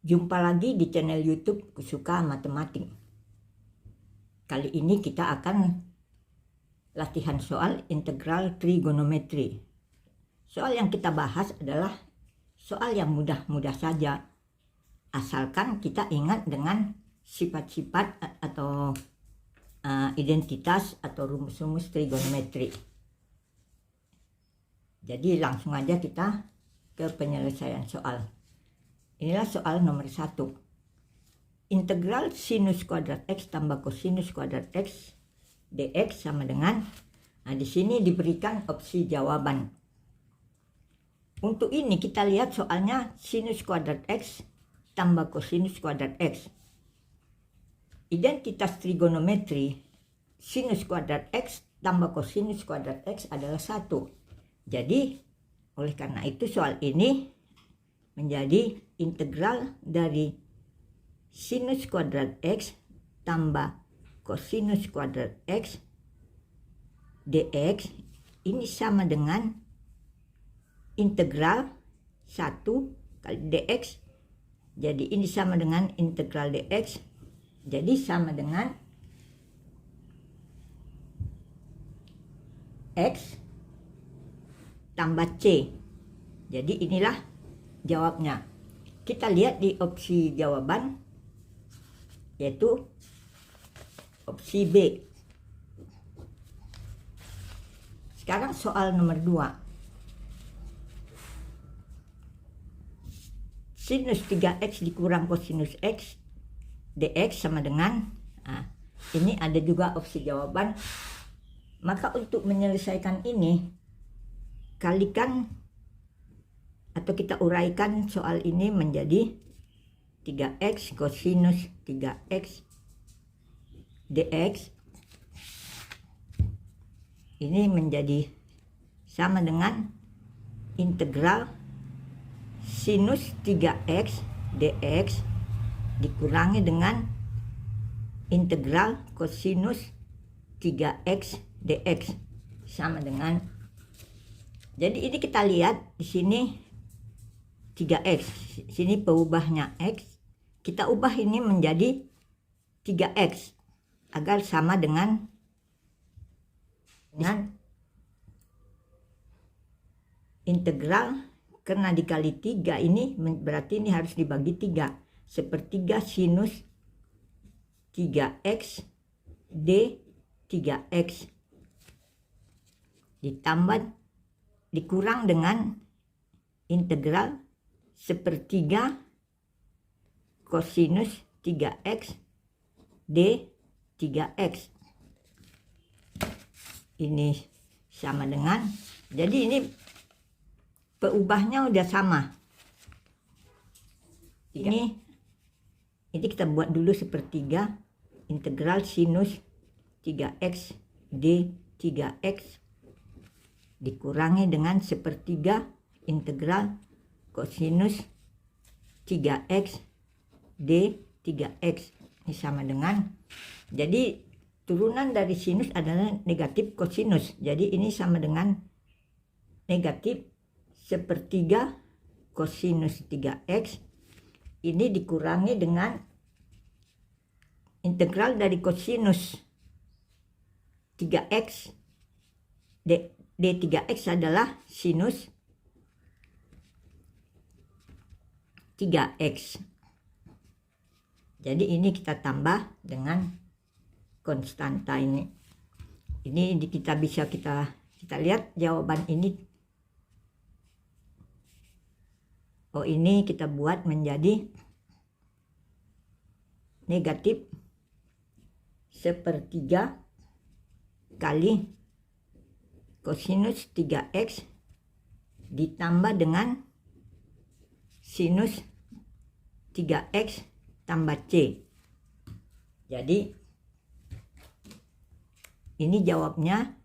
Jumpa lagi di channel YouTube Kusuka Matematik. Kali ini kita akan latihan soal integral trigonometri. Soal yang kita bahas adalah soal yang mudah-mudah saja, asalkan kita ingat dengan sifat-sifat atau identitas atau rumus-rumus trigonometri. Jadi langsung aja kita ke penyelesaian soal. Inilah soal nomor 1. Integral sinus kuadrat X tambah kosinus kuadrat X dx sama dengan, di sini diberikan opsi jawaban. Untuk ini kita lihat soalnya sinus kuadrat X tambah kosinus kuadrat X. Identitas trigonometri sinus kuadrat X tambah kosinus kuadrat X adalah 1. Jadi oleh karena itu soal ini menjadi integral dari sinus kuadrat X tambah kosinus kuadrat X dx ini sama dengan integral 1 kali dx. Jadi ini sama dengan integral dx, jadi sama dengan X tambah C. Jadi inilah jawabnya. Kita lihat di opsi jawaban, yaitu opsi B. Sekarang soal nomor 2. Sinus 3x dikurang kosinus x dx sama dengan, ini ada juga opsi jawaban. Maka untuk menyelesaikan ini, kalikan atau kita uraikan soal ini menjadi 3x kosinus 3x dx ini menjadi sama dengan integral sinus 3x dx dikurangi dengan integral kosinus 3x dx sama dengan, jadi ini kita lihat di sini 3x, sini peubahnya x, kita ubah ini menjadi 3x agar sama dengan integral, karena dikali 3 ini berarti ini harus dibagi 3, sepertiga sinus 3x d 3x ditambah dikurang dengan integral sepertiga kosinus 3x d 3x ini sama dengan, jadi ini peubahnya udah sama. Ini kita buat dulu sepertiga integral sinus 3x d 3x dikurangi dengan sepertiga integral kosinus 3x d 3x ini sama dengan, jadi turunan dari sinus adalah negatif kosinus, jadi ini sama dengan negatif sepertiga kosinus 3x ini dikurangi dengan integral dari kosinus 3x d 3x adalah sinus 3x. Jadi ini kita tambah dengan konstanta ini. Ini kita bisa kita lihat jawaban ini. Oh, ini kita buat menjadi negatif sepertiga kali kosinus 3x ditambah dengan sinus 3x tambah C. Jadi ini jawabnya.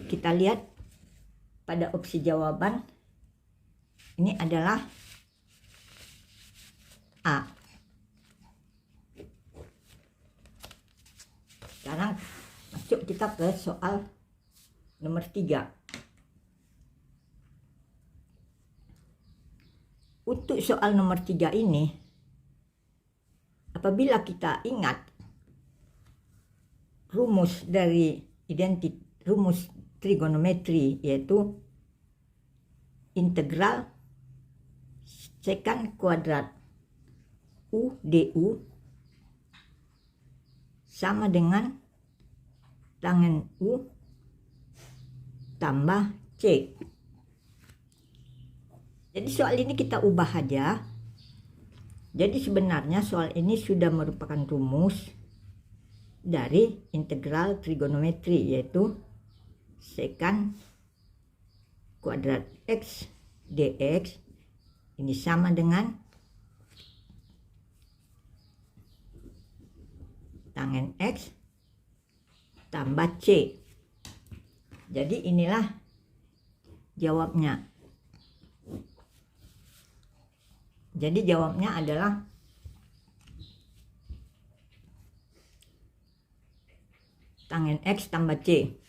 Kita lihat pada opsi jawaban, ini adalah A. Sekarang masuk kita ke soal nomor 3. untuk soal nomor 3 ini, apabila kita ingat rumus dari rumus trigonometri, yaitu integral sekant kuadrat U du sama dengan tangen U tambah C. Jadi soal ini kita ubah aja. Jadi sebenarnya soal ini sudah merupakan rumus dari integral trigonometri, yaitu sekant kuadrat X dx ini sama dengan tangen X tambah C. Jadi inilah jawabnya. Jadi jawabnya adalah tangen X tambah C.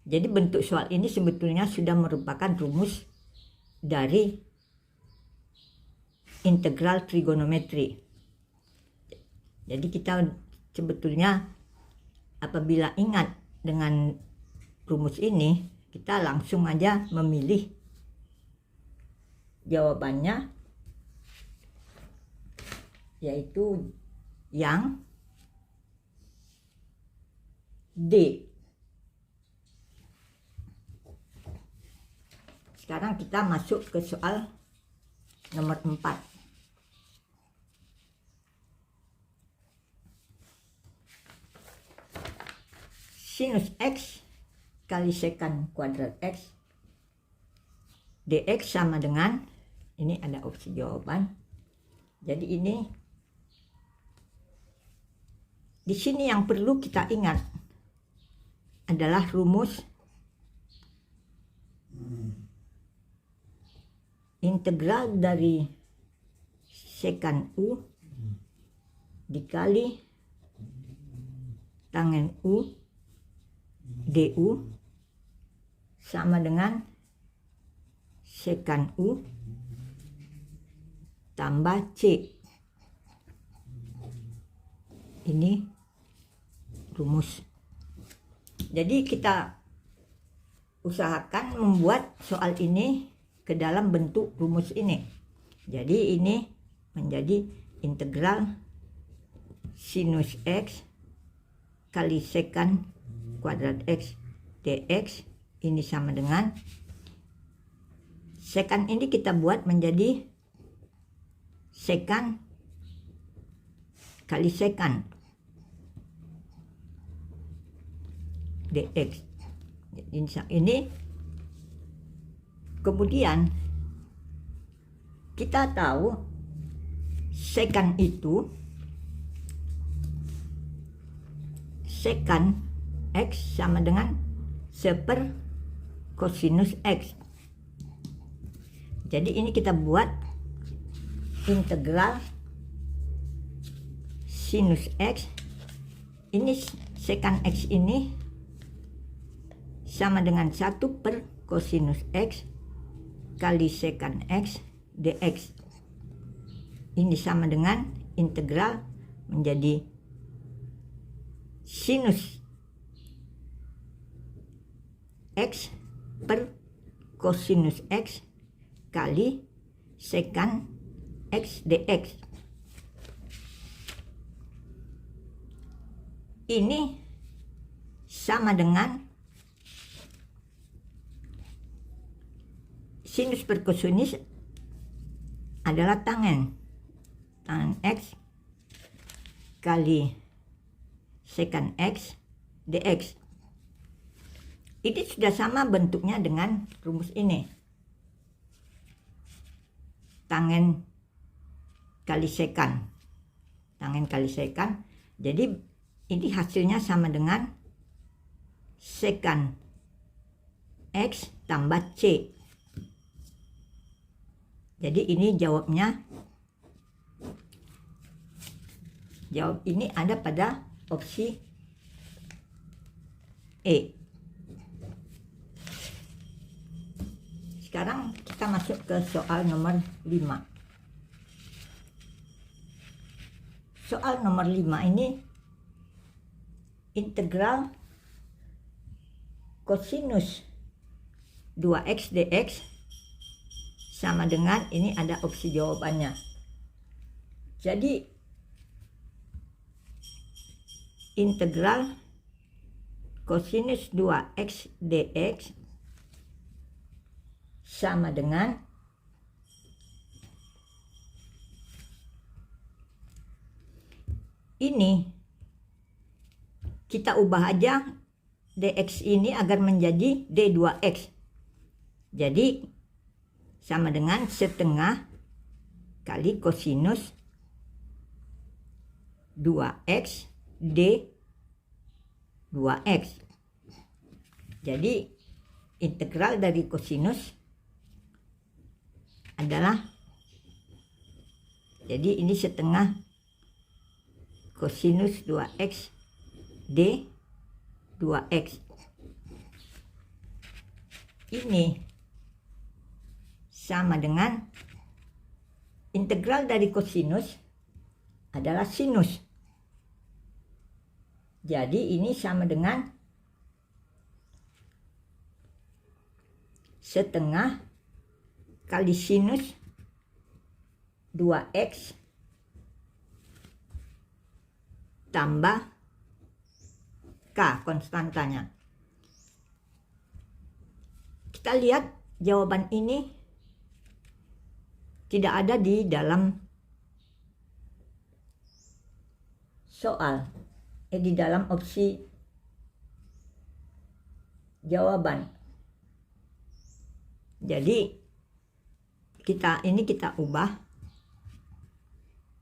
Jadi bentuk soal ini sebetulnya sudah merupakan rumus dari integral trigonometri. Jadi kita sebetulnya apabila ingat dengan rumus ini, kita langsung aja memilih jawabannya, yaitu yang D. Sekarang kita masuk ke soal nomor 4. Sinus X kali sekant kuadrat X dx sama dengan, ini ada opsi jawaban. Jadi ini di sini yang perlu kita ingat adalah rumus integral dari sekant U dikali tangen U du sama dengan sekant U tambah C. Ini rumus. Jadi kita usahakan membuat soal ini ke dalam bentuk rumus ini. Jadi ini menjadi integral sinus X kali sekant kuadrat X dx ini sama dengan sekant ini kita buat menjadi sekant kali sekant dx. Ini kemudian kita tahu sekant itu sekant X sama dengan 1 per kosinus X. Jadi ini kita buat integral sinus X, ini sekant X ini sama dengan 1 per kosinus X kali sekant X dx. Ini sama dengan integral menjadi sinus X per kosinus X kali sekant X dx. Ini sama dengan sinus per kosinus adalah tangen X kali sekant X dx. Ini sudah sama bentuknya dengan rumus ini. Tangen kali sekant. Tangen kali sekant. Jadi ini hasilnya sama dengan sekant X tambah C. Jadi ini jawabnya. Jawab ini ada pada opsi E. Sekarang kita masuk ke soal nomor 5. soal nomor 5 ini integral kosinus 2x dx sama dengan, ini ada opsi jawabannya. Jadi integral kosinus 2x dx sama dengan ini, kita ubah aja dx ini agar menjadi d2x. Jadi sama dengan setengah kali kosinus 2x d 2x. Jadi integral dari kosinus adalah, jadi ini setengah kosinus 2x d 2x. Ini sama dengan integral dari kosinus adalah sinus. Jadi ini sama dengan setengah kali sinus 2x tambah k konstantanya. Kita lihat jawaban ini tidak ada di dalam soal, di dalam opsi jawaban. Jadi kita ubah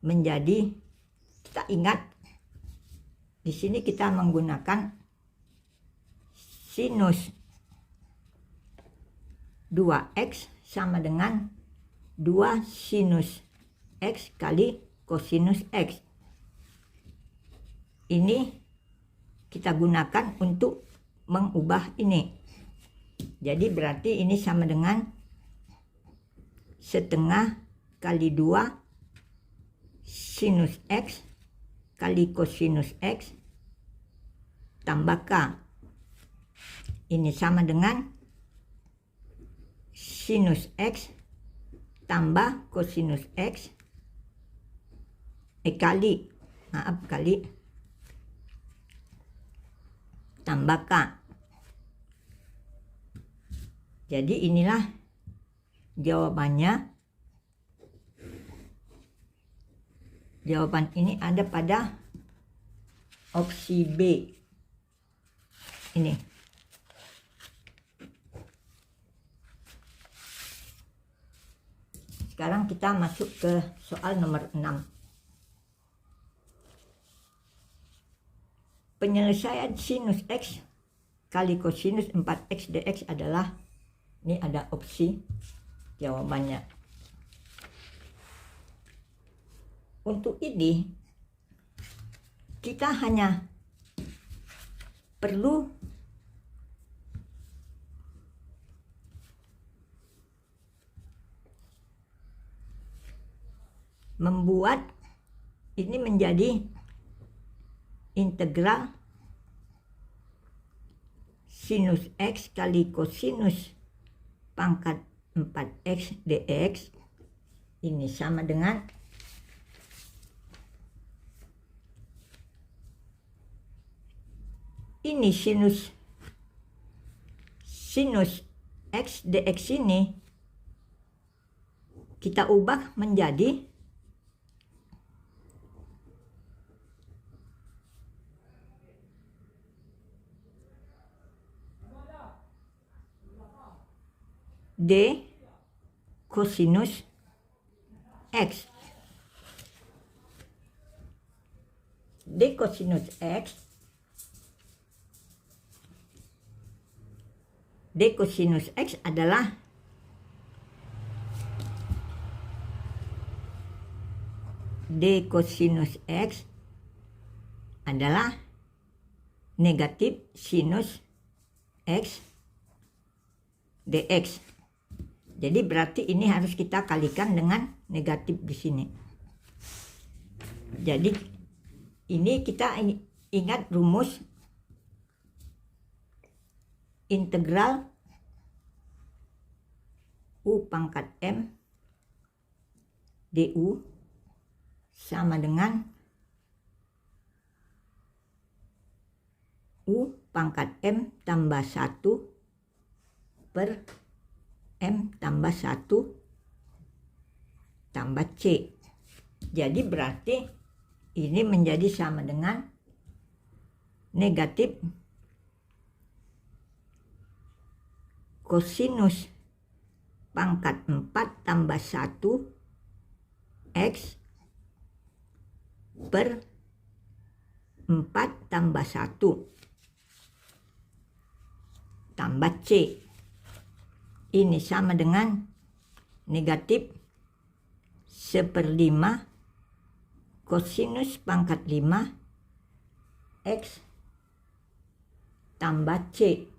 menjadi, kita ingat di sini kita menggunakan sinus 2x sama dengan 2 sinus x kali kosinus x. Ini kita gunakan untuk mengubah ini. Jadi berarti ini sama dengan setengah kali 2 sinus x kali kosinus x tambah k. Ini sama dengan sinus x tambah kosinus x kali tambah k. Jadi inilah jawabannya. Jawaban ini ada pada opsi B. Ini. Sekarang kita masuk ke soal nomor 6. Penyelesaian sinus x kali kosinus 4x dx adalah, ini ada opsi jawabannya. Untuk ini kita hanya perlu membuat ini menjadi integral sinus x kali kosinus pangkat 4x dx. Ini sama dengan ini sinus x dx ini kita ubah menjadi d kosinus x. D kosinus x, d kosinus x adalah negatif sinus x dx. Jadi berarti ini harus kita kalikan dengan negatif di sini. Jadi Ini kita ingat rumus integral U pangkat M du sama dengan U pangkat M tambah 1 per M tambah 1 tambah C. Jadi berarti ini menjadi sama dengan negatif kosinus pangkat 4 tambah 1 X per 4 tambah 1 tambah C. Ini sama dengan negatif 1/5 kosinus pangkat 5 X tambah C.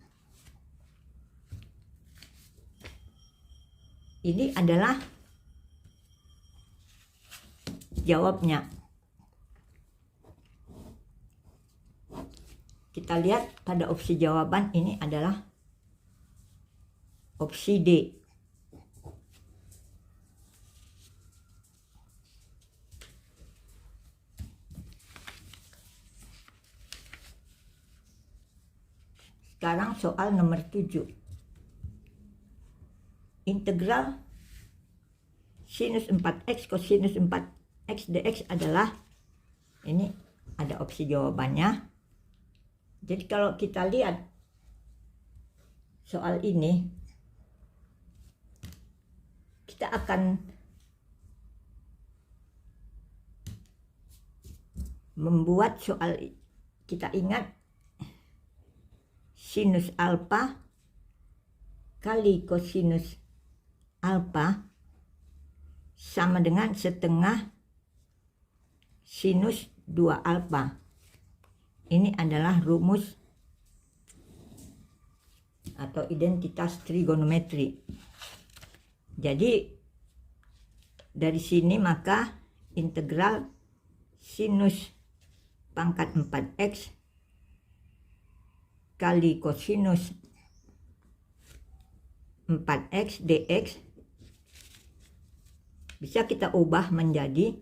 Ini adalah jawabnya. Kita lihat pada opsi jawaban, ini adalah opsi D. Sekarang soal nomor 7. Integral sinus 4x kosinus 4x dx adalah, ini ada opsi jawabannya. Jadi kalau kita lihat soal ini, kita akan membuat soal, kita ingat sinus alfa kali kosinus alfa sama dengan setengah sinus 2 alfa. Ini adalah rumus atau identitas trigonometri. Jadi dari sini maka integral sinus pangkat 4x kali kosinus 4x dx bisa kita ubah menjadi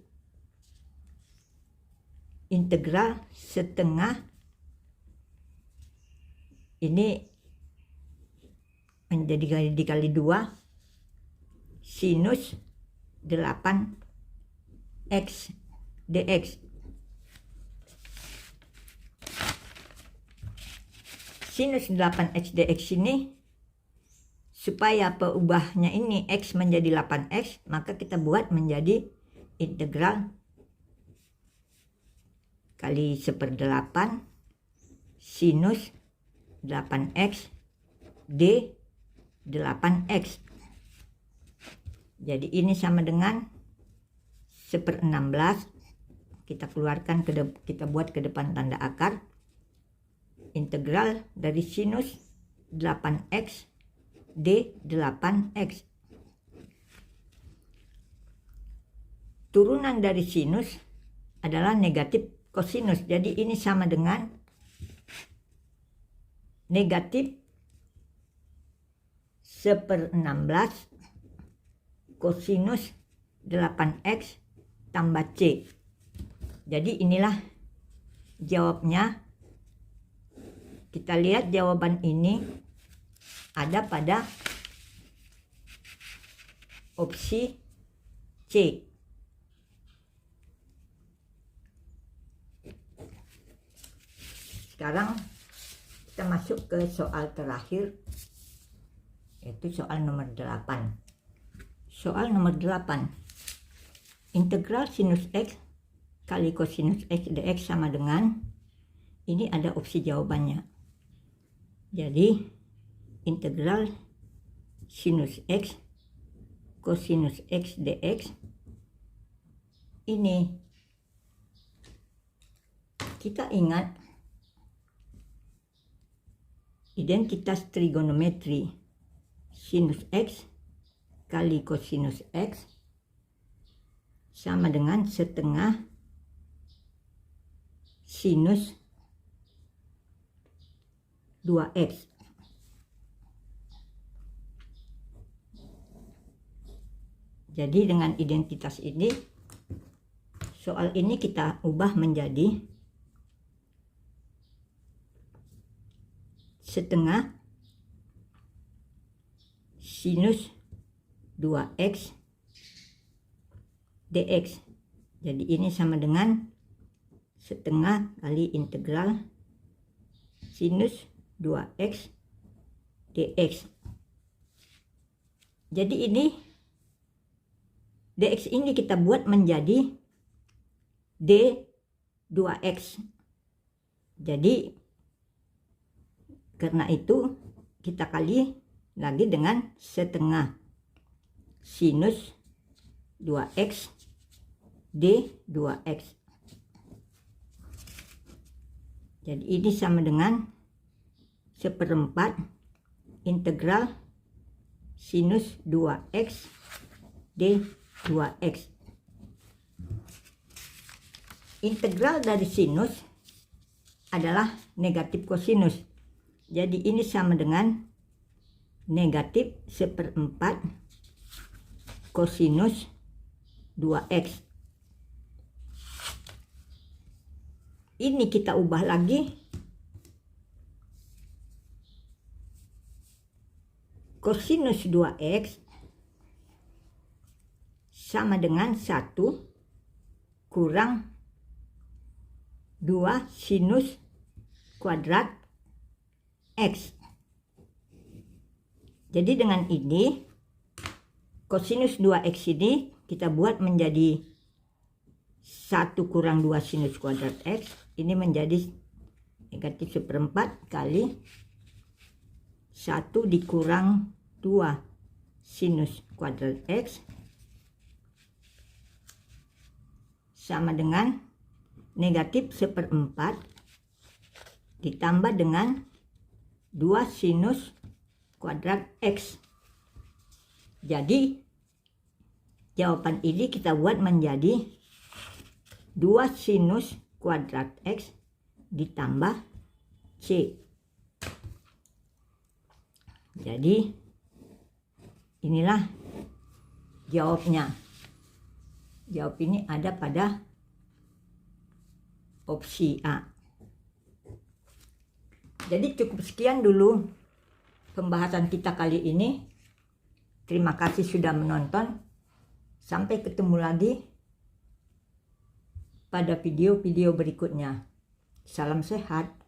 integral setengah, ini menjadi dikali 2 sinus 8x dx. Sinus 8x dx ini, supaya peubahnya ini x menjadi 8x, maka kita buat menjadi integral kali 1/8 sinus 8x d 8x. Jadi ini sama dengan 1/16. Kita keluarkan kita buat ke depan tanda akar. Integral dari sinus 8x d 8x. Turunan dari sinus adalah negatif kosinus. Jadi ini sama dengan negatif 1/16 kosinus 8x tambah C. Jadi inilah jawabnya. Kita lihat jawaban ini ada pada opsi C. Sekarang kita masuk ke soal terakhir, yaitu soal nomor 8. Soal nomor 8. Integral sinus x kali kosinus x dx sama dengan, ini ada opsi jawabannya. Jadi integral sinus x kosinus x dx ini, kita ingat identitas trigonometri sinus x kali kosinus x sama dengan setengah sinus 2x. Jadi dengan identitas ini, soal ini kita ubah menjadi setengah sinus 2x dx. Jadi ini sama dengan setengah kali integral sinus 2x dx. Jadi ini dx ini kita buat menjadi d2x. Jadi karena itu kita kali lagi dengan setengah sinus 2x d2x. Jadi ini sama dengan 1/4 integral sinus 2x d2x. Integral dari sinus adalah negatif kosinus. Jadi ini sama dengan negatif 1/4 kosinus 2x. Ini kita ubah lagi kosinus 2x sama dengan 1 kurang 2 sinus kuadrat x. Jadi dengan ini kosinus 2x ini kita buat menjadi 1 kurang 2 sinus kuadrat x. Ini menjadi negatif 1/4 kali 1 dikurang 2 sinus kuadrat x sama dengan negatif 1/4 ditambah dengan 2 sinus kuadrat x. Jadi jawaban ini kita buat menjadi 2 sinus kuadrat x ditambah c. Jadi inilah jawabnya. Jawab ini ada pada opsi A. Jadi cukup sekian dulu pembahasan kita kali ini. Terima kasih sudah menonton. Sampai ketemu lagi pada video-video berikutnya. Salam sehat.